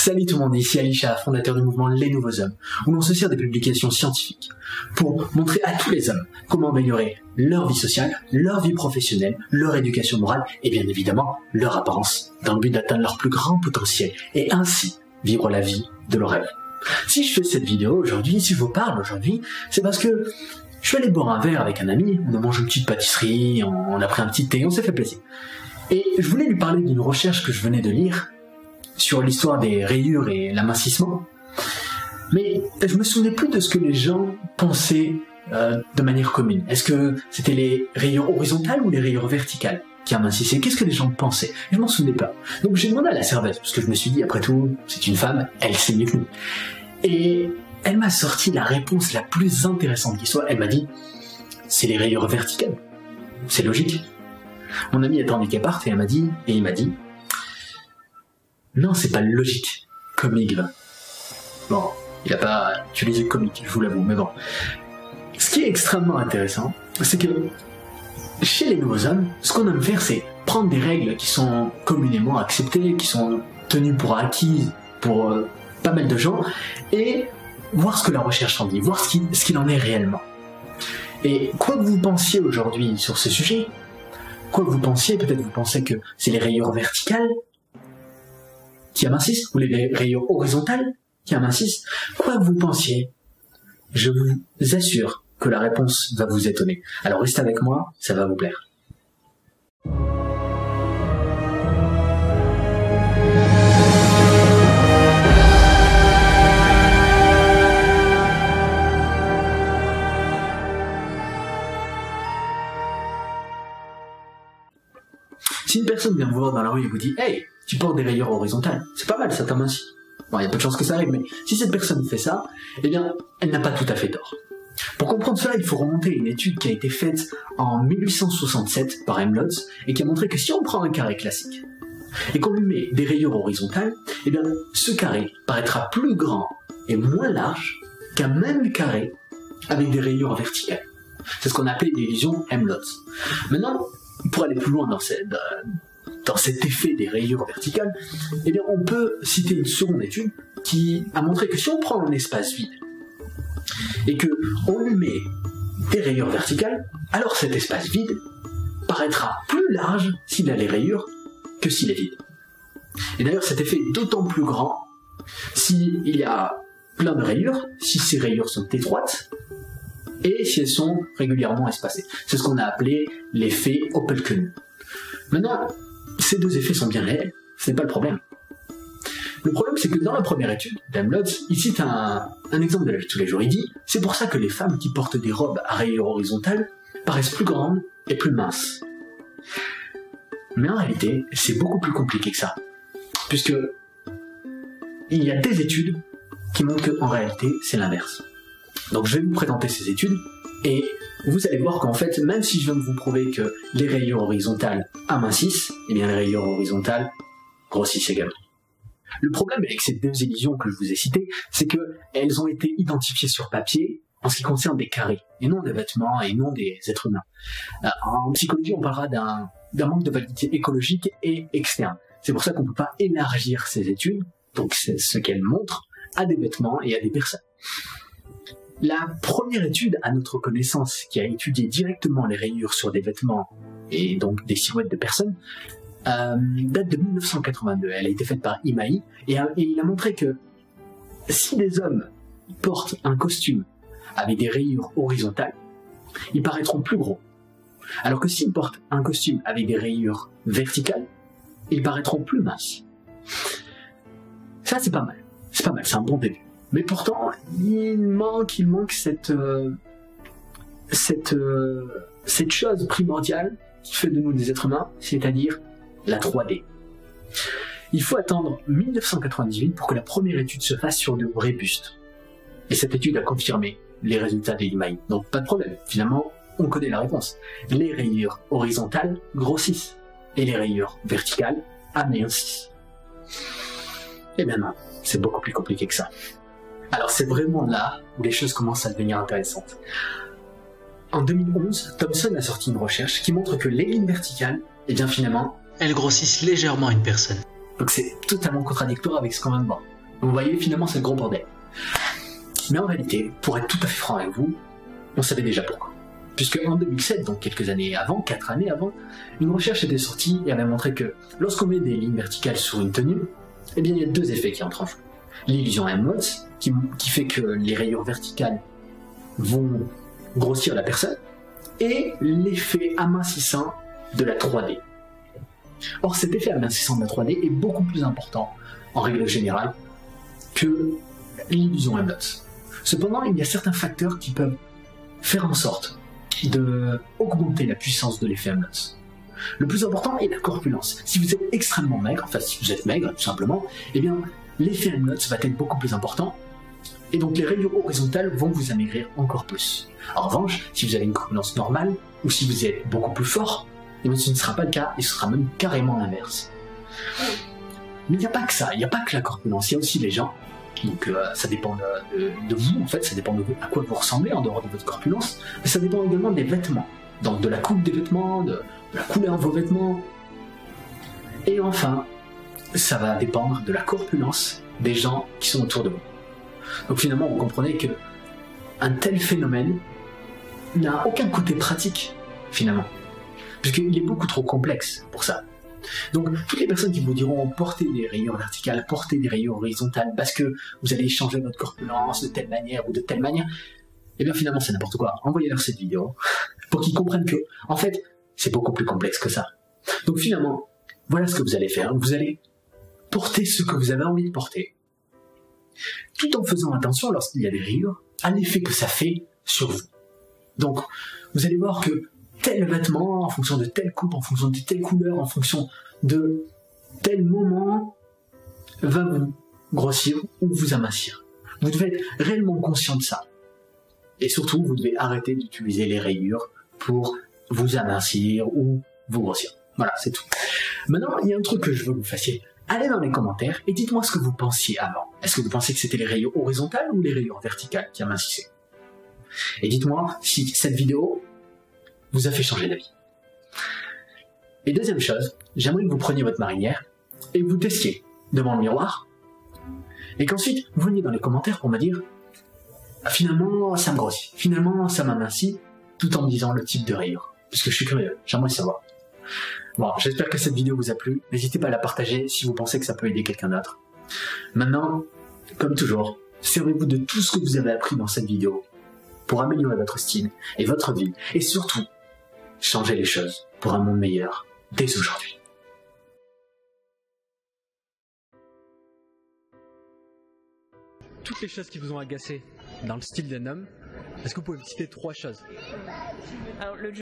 Salut tout le monde, ici Alisha, fondateur du mouvement Les Nouveaux Hommes, où l'on se sert des publications scientifiques pour montrer à tous les hommes comment améliorer leur vie sociale, leur vie professionnelle, leur éducation morale et bien évidemment leur apparence, dans le but d'atteindre leur plus grand potentiel et ainsi vivre la vie de leurs rêves. Si je fais cette vidéo aujourd'hui, si je vous parle aujourd'hui, c'est parce que je suis allé boire un verre avec un ami, on a mangé une petite pâtisserie, on a pris un petit thé, on s'est fait plaisir. Et je voulais lui parler d'une recherche que je venais de lire sur l'histoire des rayures et l'amincissement, mais je me souvenais plus de ce que les gens pensaient de manière commune. Est-ce que c'était les rayures horizontales ou les rayures verticales qui amincissaient? Qu'est-ce que les gens pensaient? Je m'en souvenais pas. Donc j'ai demandé à la serveuse, parce que je me suis dit, après tout, c'est une femme, elle sait mieux que nous. Et elle m'a sorti la réponse la plus intéressante qui soit. Elle m'a dit, c'est les rayures verticales. C'est logique. Mon ami attendait qu'elle parte et il m'a dit, non, c'est pas logique, comique. Bon, il a pas utilisé comique, je vous l'avoue, mais bon. Ce qui est extrêmement intéressant, c'est que chez les nouveaux hommes, ce qu'on aime faire, c'est prendre des règles qui sont communément acceptées, qui sont tenues pour acquises pour pas mal de gens, et voir ce que la recherche en dit, voir ce qu'il en est réellement. Et quoi que vous pensiez aujourd'hui sur ce sujet, quoi que vous pensiez, peut-être vous pensez que c'est les rayures verticales qui amincissent, ou les rayures horizontales qui amincissent, quoi que vous pensiez, je vous assure que la réponse va vous étonner. Alors restez avec moi, ça va vous plaire. Si une personne vient vous voir dans la rue et vous dit « Hey, tu portes des rayures horizontales, c'est pas mal, ça t'amincit. » Bon, il y a peu de chances que ça arrive, mais si cette personne fait ça, eh bien, elle n'a pas tout à fait tort. Pour comprendre cela, il faut remonter à une étude qui a été faite en 1867 par Helmholtz et qui a montré que si on prend un carré classique et qu'on lui met des rayures horizontales, eh bien, ce carré paraîtra plus grand et moins large qu'un même carré avec des rayures verticales. C'est ce qu'on appelle l'illusion Helmholtz. Maintenant, pour aller plus loin dans cet effet des rayures verticales, eh bien, on peut citer une seconde étude qui a montré que si on prend un espace vide et qu'on lui met des rayures verticales, alors cet espace vide paraîtra plus large s'il a les rayures que s'il est vide. Et d'ailleurs, cet effet est d'autant plus grand s'il y a plein de rayures, si ces rayures sont étroites, et si elles sont régulièrement espacées. C'est ce qu'on a appelé l'effet Opelken. Maintenant, ces deux effets sont bien réels, ce n'est pas le problème. Le problème, c'est que dans la première étude d'Helmholtz, il cite un exemple de la vie de tous les jours. Il dit « C'est pour ça que les femmes qui portent des robes à rayures horizontales paraissent plus grandes et plus minces. » Mais en réalité, c'est beaucoup plus compliqué que ça, puisque il y a des études qui montrent qu'en réalité, c'est l'inverse. Donc je vais vous présenter ces études et vous allez voir qu'en fait, même si je viens de vous prouver que les rayures horizontales amincissent, eh bien les rayures horizontales grossissent également. Le problème avec ces deux illusions que je vous ai citées, c'est qu'elles ont été identifiées sur papier en ce qui concerne des carrés, et non des vêtements, et non des êtres humains. En psychologie, on parlera d'un manque de validité écologique et externe. C'est pour ça qu'on ne peut pas élargir ces études, donc c'est ce qu'elles montrent, à des vêtements et à des personnes. La première étude, à notre connaissance, qui a étudié directement les rayures sur des vêtements et donc des silhouettes de personnes, date de 1982. Elle a été faite par Imai et il a montré que si des hommes portent un costume avec des rayures horizontales, ils paraîtront plus gros. Alors que s'ils portent un costume avec des rayures verticales, ils paraîtront plus minces. Ça, c'est pas mal. C'est pas mal, c'est un bon début. Mais pourtant, il manque cette chose primordiale qui fait de nous des êtres humains, c'est-à-dire la 3D. Il faut attendre 1998 pour que la première étude se fasse sur de vrais bustes. Et cette étude a confirmé les résultats de l'IMAI. Donc pas de problème, finalement, on connaît la réponse. Les rayures horizontales grossissent et les rayures verticales amincissent. Et bien non, c'est beaucoup plus compliqué que ça. Alors c'est vraiment là où les choses commencent à devenir intéressantes. En 2011, Thomson a sorti une recherche qui montre que les lignes verticales, eh bien finalement, elles grossissent légèrement une personne. Donc c'est totalement contradictoire avec ce qu'on vient de voir. Vous voyez, finalement, c'est le gros bordel. Mais en réalité, pour être tout à fait franc avec vous, on savait déjà pourquoi. Puisque en 2007, donc quelques années avant, 4 années avant, une recherche était sortie et avait montré que lorsqu'on met des lignes verticales sur une tenue, eh bien il y a deux effets qui entrent en jeu. L'illusion M-Lots, qui fait que les rayures verticales vont grossir la personne, et l'effet amincissant de la 3D. Or cet effet amincissant de la 3D est beaucoup plus important, en règle générale, que l'illusion M-Lots. Cependant, il y a certains facteurs qui peuvent faire en sorte d'augmenter la puissance de l'effet M-Lots. Le plus important est la corpulence. Si vous êtes extrêmement maigre, enfin si vous êtes maigre tout simplement, eh bien l'effet M-Lots va être beaucoup plus important et donc les rayures horizontales vont vous amaigrir encore plus. En revanche, si vous avez une corpulence normale ou si vous êtes beaucoup plus fort, eh bien, ce ne sera pas le cas et ce sera même carrément l'inverse. Mais il n'y a pas que ça, il n'y a pas que la corpulence, il y a aussi les gens. Donc ça dépend de vous en fait, ça dépend de à quoi vous ressemblez en dehors de votre corpulence, mais ça dépend également des vêtements, donc de la coupe des vêtements, de la couleur de vos vêtements, et enfin ça va dépendre de la corpulence des gens qui sont autour de vous. Donc finalement vous comprenez que un tel phénomène n'a aucun côté pratique finalement, puisqu'il est beaucoup trop complexe pour ça. Donc, toutes les personnes qui vous diront porter des rayures verticales, porter des rayures horizontales parce que vous allez changer votre corpulence de telle manière ou de telle manière, eh bien finalement c'est n'importe quoi. Envoyez-leur cette vidéo pour qu'ils comprennent que, en fait, c'est beaucoup plus complexe que ça. Donc finalement, voilà ce que vous allez faire. Vous allez porter ce que vous avez envie de porter, tout en faisant attention lorsqu'il y a des rayures à l'effet que ça fait sur vous. Donc, vous allez voir que tel vêtement, en fonction de telle coupe, en fonction de telle couleur, en fonction de tel moment, va vous grossir ou vous amincir. Vous devez être réellement conscient de ça. Et surtout, vous devez arrêter d'utiliser les rayures pour vous amincir ou vous grossir. Voilà, c'est tout. Maintenant, il y a un truc que je veux que vous fassiez. Allez dans les commentaires et dites-moi ce que vous pensiez avant. Est-ce que vous pensez que c'était les rayures horizontales ou les rayures verticales qui amincissaient? Et dites-moi si cette vidéo vous a fait changer d'avis. Et deuxième chose, j'aimerais que vous preniez votre marinière et que vous testiez devant le miroir et qu'ensuite vous veniez dans les commentaires pour me dire finalement ça me grossit, finalement ça m'amincit, tout en me disant le type de rayure. Parce que je suis curieux, j'aimerais savoir. Bon, j'espère que cette vidéo vous a plu, n'hésitez pas à la partager si vous pensez que ça peut aider quelqu'un d'autre. Maintenant, comme toujours, servez-vous de tout ce que vous avez appris dans cette vidéo pour améliorer votre style et votre vie, et surtout, changer les choses pour un monde meilleur dès aujourd'hui. Toutes les choses qui vous ont agacé dans le style d'un homme, est-ce que vous pouvez me citer 3 choses? Alors, le